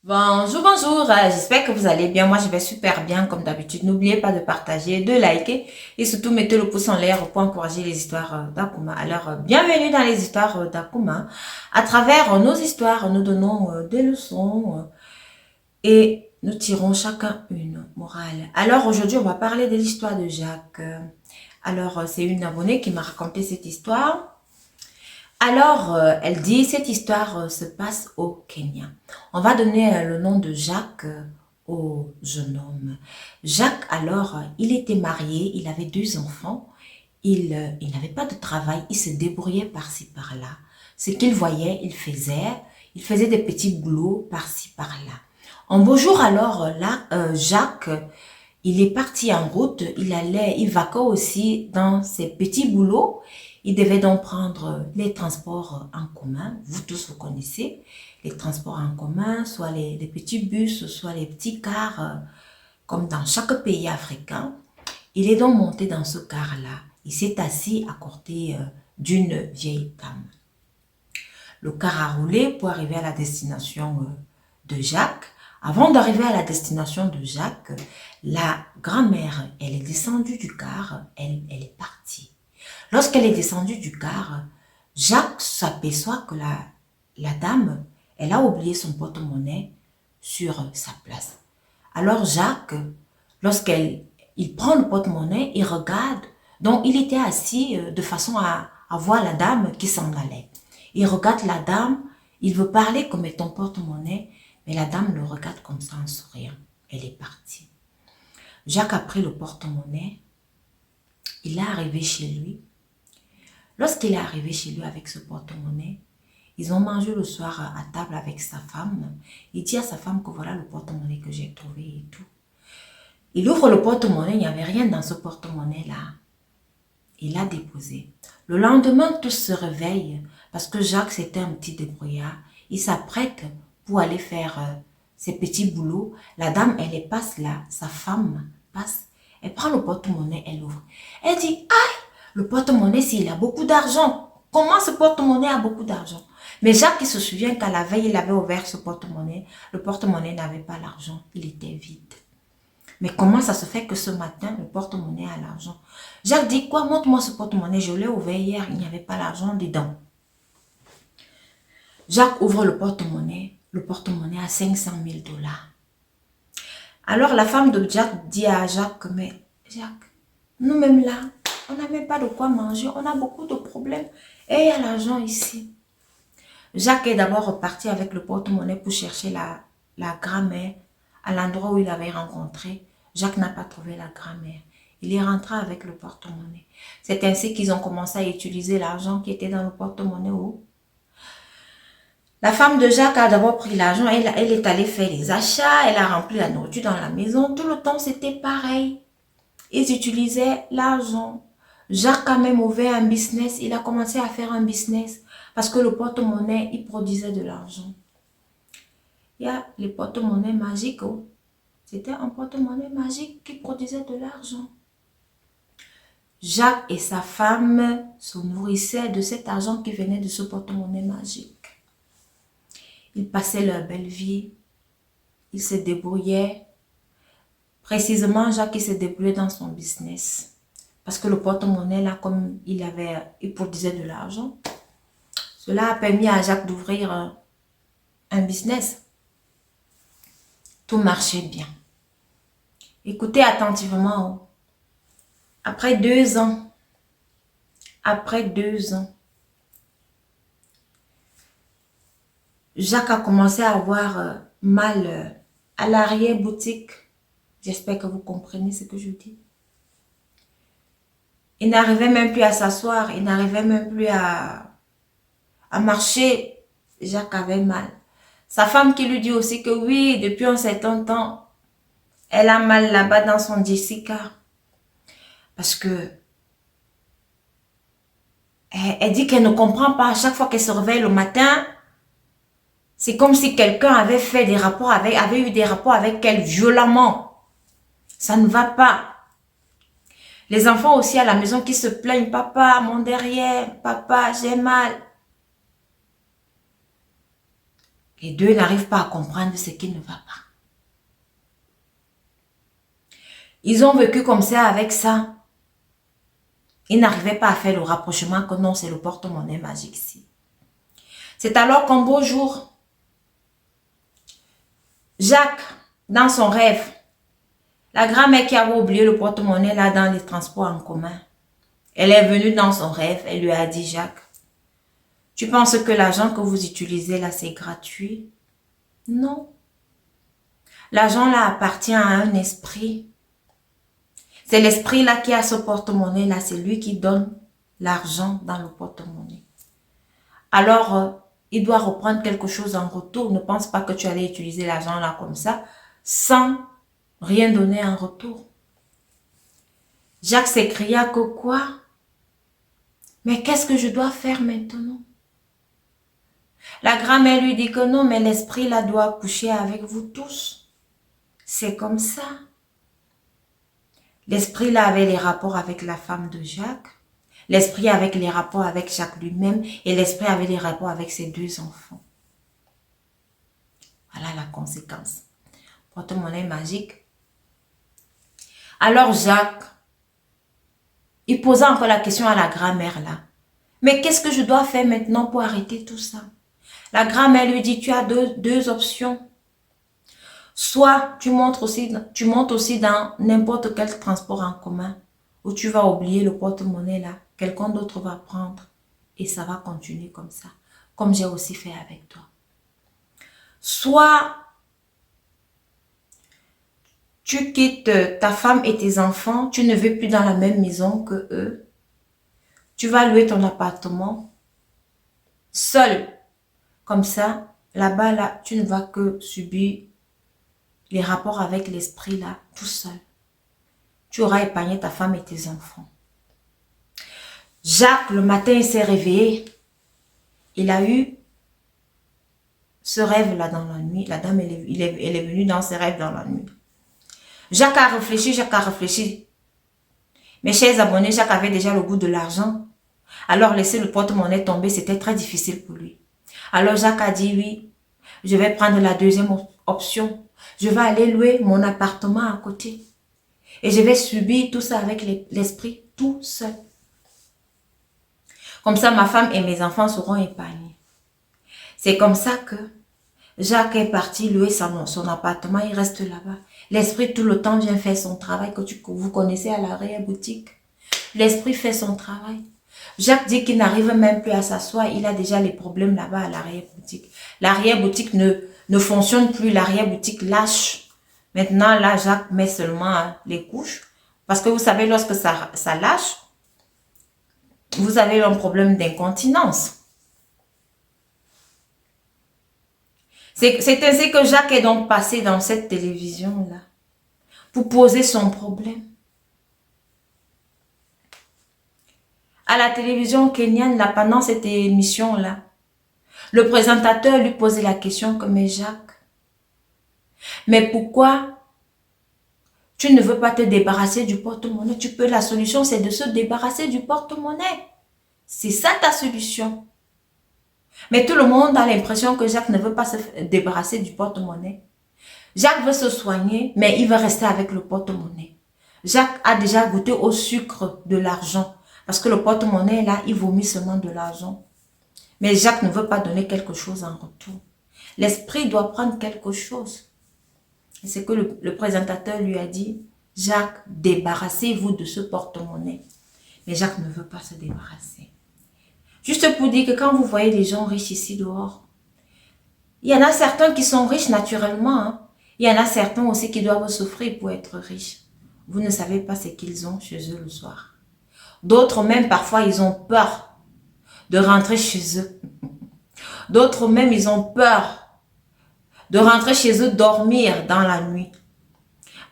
Bonjour, bonjour, j'espère que vous allez bien. Moi, je vais super bien comme d'habitude. N'oubliez pas de partager, de liker et surtout mettez le pouce en l'air pour encourager les histoires d'Akuma. Alors, bienvenue dans les histoires d'Akuma. À travers nos histoires, nous donnons des leçons et nous tirons chacun une morale. Alors, aujourd'hui, on va parler de l'histoire de Jacques. Alors, c'est une abonnée qui m'a raconté cette histoire. Alors, elle dit, cette histoire se passe au Kenya. On va donner le nom de Jacques au jeune homme. Jacques, alors, il était marié, il avait 2 enfants, il n'avait pas de travail, il se débrouillait par-ci, par-là. Ce qu'il voyait, il faisait des petits boulots par-ci, par-là. Un beau jour, alors, là, Jacques, il est parti en route, il vaquait aussi dans ses petits boulots. Il devait donc prendre les transports en commun. Vous tous, vous connaissez les transports en commun, soit les petits bus, soit les petits cars, comme dans chaque pays africain. Il est donc monté dans ce car-là. Il s'est assis à côté d'une vieille dame. Le car a roulé pour arriver à la destination de Jacques. Avant d'arriver à la destination de Jacques, la grand-mère, elle est descendue du car, elle est partie. Lorsqu'elle est descendue du car, Jacques s'aperçoit que la dame, elle a oublié son porte-monnaie sur sa place. Alors Jacques, il prend le porte-monnaie, il regarde, donc il était assis de façon à voir la dame qui s'en allait. Il regarde la dame, il veut parler comme ton porte-monnaie, mais la dame le regarde comme ça en souriant. Elle est partie. Jacques a pris le porte-monnaie, il est arrivé chez lui. Lorsqu'il est arrivé chez lui avec ce porte-monnaie, ils ont mangé le soir à table avec sa femme. Il dit à sa femme que voilà le porte-monnaie que j'ai trouvé et tout. Il ouvre le porte-monnaie, il n'y avait rien dans ce porte-monnaie-là. Il l'a déposé. Le lendemain, tous se réveillent parce que Jacques, c'était un petit débrouillard. Il s'apprête pour aller faire ses petits boulots. La dame, elle passe là, sa femme passe. Elle prend le porte-monnaie, elle ouvre. Elle dit, ah, le porte-monnaie, s'il a beaucoup d'argent. Comment ce porte-monnaie a beaucoup d'argent? Mais Jacques, il se souvient qu'à la veille, il avait ouvert ce porte-monnaie. Le porte-monnaie n'avait pas l'argent, il était vide. Mais comment ça se fait que ce matin, le porte-monnaie a l'argent? Jacques dit, quoi, montre-moi ce porte-monnaie. Je l'ai ouvert hier, il n'y avait pas l'argent dedans. Jacques ouvre le porte-monnaie a 500 000 dollars. Alors la femme de Jacques dit à Jacques, mais Jacques, nous-mêmes là, on n'a même pas de quoi manger, on a beaucoup de problèmes et il y a l'argent ici. Jacques est d'abord reparti avec le porte-monnaie pour chercher la grand-mère à l'endroit où il avait rencontré. Jacques n'a pas trouvé la grand-mère. Il est rentré avec le porte-monnaie. C'est ainsi qu'ils ont commencé à utiliser l'argent qui était dans le porte-monnaie. La femme de Jacques a d'abord pris l'argent, elle est allée faire les achats, elle a rempli la nourriture dans la maison. Tout le temps, c'était pareil. Ils utilisaient l'argent. Jacques a même ouvert un business. Il a commencé à faire un business parce que le porte-monnaie, il produisait de l'argent. Il y a les porte-monnaies magiques. Oh. C'était un porte-monnaie magique qui produisait de l'argent. Jacques et sa femme se nourrissaient de cet argent qui venait de ce porte-monnaie magique. Ils passaient leur belle vie. Ils se débrouillaient. Précisément, Jacques il se débrouillait dans son business. Parce que le porte-monnaie, là, comme il produisait de l'argent, cela a permis à Jacques d'ouvrir un business. Tout marchait bien. Écoutez attentivement. Après 2 ans, Jacques a commencé à avoir mal à l'arrière-boutique. J'espère que vous comprenez ce que je dis. Il n'arrivait même plus à s'asseoir, il n'arrivait même plus à marcher. Jacques avait mal. Sa femme qui lui dit aussi que oui, depuis un certain temps, elle a mal là-bas dans son Jessica. Parce que elle dit qu'elle ne comprend pas. À chaque fois qu'elle se réveille le matin, c'est comme si quelqu'un avait eu des rapports avec elle violemment. Ça ne va pas. Les enfants aussi à la maison qui se plaignent. Papa, mon derrière. Papa, j'ai mal. Les deux n'arrivent pas à comprendre ce qui ne va pas. Ils ont vécu comme ça avec ça. Ils n'arrivaient pas à faire le rapprochement que non, c'est le porte-monnaie magique ici. C'est alors qu'un beau jour, Jacques, dans son rêve, la grand-mère qui avait oublié le porte-monnaie là dans les transports en commun, elle est venue dans son rêve, elle lui a dit, Jacques, tu penses que l'argent que vous utilisez là, c'est gratuit? Non. L'argent là appartient à un esprit. C'est l'esprit là qui a ce porte-monnaie là, c'est lui qui donne l'argent dans le porte-monnaie. Alors, il doit reprendre quelque chose en retour. Ne pense pas que tu allais utiliser l'argent là comme ça, sans rien donner en retour. Jacques s'écria que quoi? Mais qu'est-ce que je dois faire maintenant? La grand-mère lui dit que non, mais l'esprit là doit coucher avec vous tous. C'est comme ça. L'esprit là avait les rapports avec la femme de Jacques. L'esprit avec les rapports avec Jacques lui-même. Et l'esprit avait les rapports avec ses deux enfants. Voilà la conséquence. Porte-monnaie magique. Alors Jacques, il posa encore la question à la grand-mère là. Mais qu'est-ce que je dois faire maintenant pour arrêter tout ça? La grand-mère lui dit, tu as deux options. Soit tu montes aussi dans n'importe quel transport en commun où tu vas oublier le porte-monnaie là. Quelqu'un d'autre va prendre et ça va continuer comme ça. Comme j'ai aussi fait avec toi. Soit tu quittes ta femme et tes enfants, tu ne vis plus dans la même maison que eux. Tu vas louer ton appartement seul. Comme ça, là-bas, là, tu ne vas que subir les rapports avec l'esprit là, tout seul. Tu auras épargné ta femme et tes enfants. Jacques, le matin, il s'est réveillé. Il a eu ce rêve-là dans la nuit. La dame, elle est venue dans ses rêves dans la nuit. Jacques a réfléchi. Mes chers abonnés, Jacques avait déjà le goût de l'argent. Alors, laisser le porte-monnaie tomber, c'était très difficile pour lui. Alors, Jacques a dit, oui, je vais prendre la deuxième option. Je vais aller louer mon appartement à côté. Et je vais subir tout ça avec l'esprit tout seul. Comme ça, ma femme et mes enfants seront épargnés. C'est comme ça que Jacques est parti louer son appartement. Il reste là-bas. L'esprit tout le temps vient faire son travail que vous connaissez à l'arrière-boutique. L'esprit fait son travail. Jacques dit qu'il n'arrive même plus à s'asseoir. Il a déjà les problèmes là-bas à l'arrière-boutique. L'arrière-boutique ne fonctionne plus. L'arrière-boutique lâche. Maintenant, là, Jacques met seulement les couches. Parce que vous savez, lorsque ça lâche, vous avez un problème d'incontinence. C'est ainsi que Jacques est donc passé dans cette télévision-là pour poser son problème. À la télévision kenyane, là, pendant cette émission-là, le présentateur lui posait la question comme Jacques, mais pourquoi tu ne veux pas te débarrasser du porte-monnaie? La solution, c'est de se débarrasser du porte-monnaie. C'est ça ta solution. Mais tout le monde a l'impression que Jacques ne veut pas se débarrasser du porte-monnaie. Jacques veut se soigner, mais il veut rester avec le porte-monnaie. Jacques a déjà goûté au sucre de l'argent. Parce que le porte-monnaie, là, il vomit seulement de l'argent. Mais Jacques ne veut pas donner quelque chose en retour. L'esprit doit prendre quelque chose. Et c'est que le présentateur lui a dit, Jacques, débarrassez-vous de ce porte-monnaie. Mais Jacques ne veut pas se débarrasser. Juste pour dire que quand vous voyez les gens riches ici dehors, il y en a certains qui sont riches naturellement. Hein. Il y en a certains aussi qui doivent souffrir pour être riches. Vous ne savez pas ce qu'ils ont chez eux le soir. D'autres même, parfois, ils ont peur de rentrer chez eux. D'autres même, ils ont peur de rentrer chez eux, dormir dans la nuit.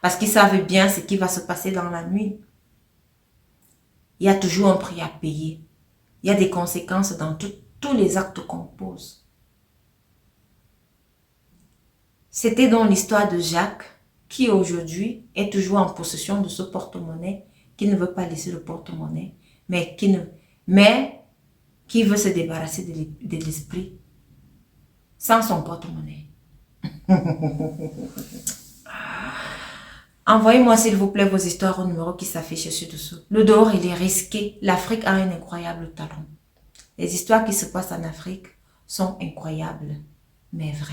Parce qu'ils savent bien ce qui va se passer dans la nuit. Il y a toujours un prix à payer. Il y a des conséquences dans tous les actes qu'on pose. C'était donc l'histoire de Jacques, qui aujourd'hui est toujours en possession de ce porte-monnaie, qui ne veut pas laisser le porte-monnaie, mais qui veut se débarrasser de l'esprit. sans son porte-monnaie. Envoyez-moi s'il vous plaît vos histoires au numéro qui s'affiche ci-dessous. Le dehors, il est risqué. L'Afrique a un incroyable talent. Les histoires qui se passent en Afrique sont incroyables, mais vraies.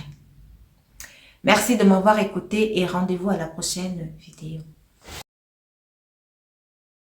Merci de m'avoir écouté et rendez-vous à la prochaine vidéo.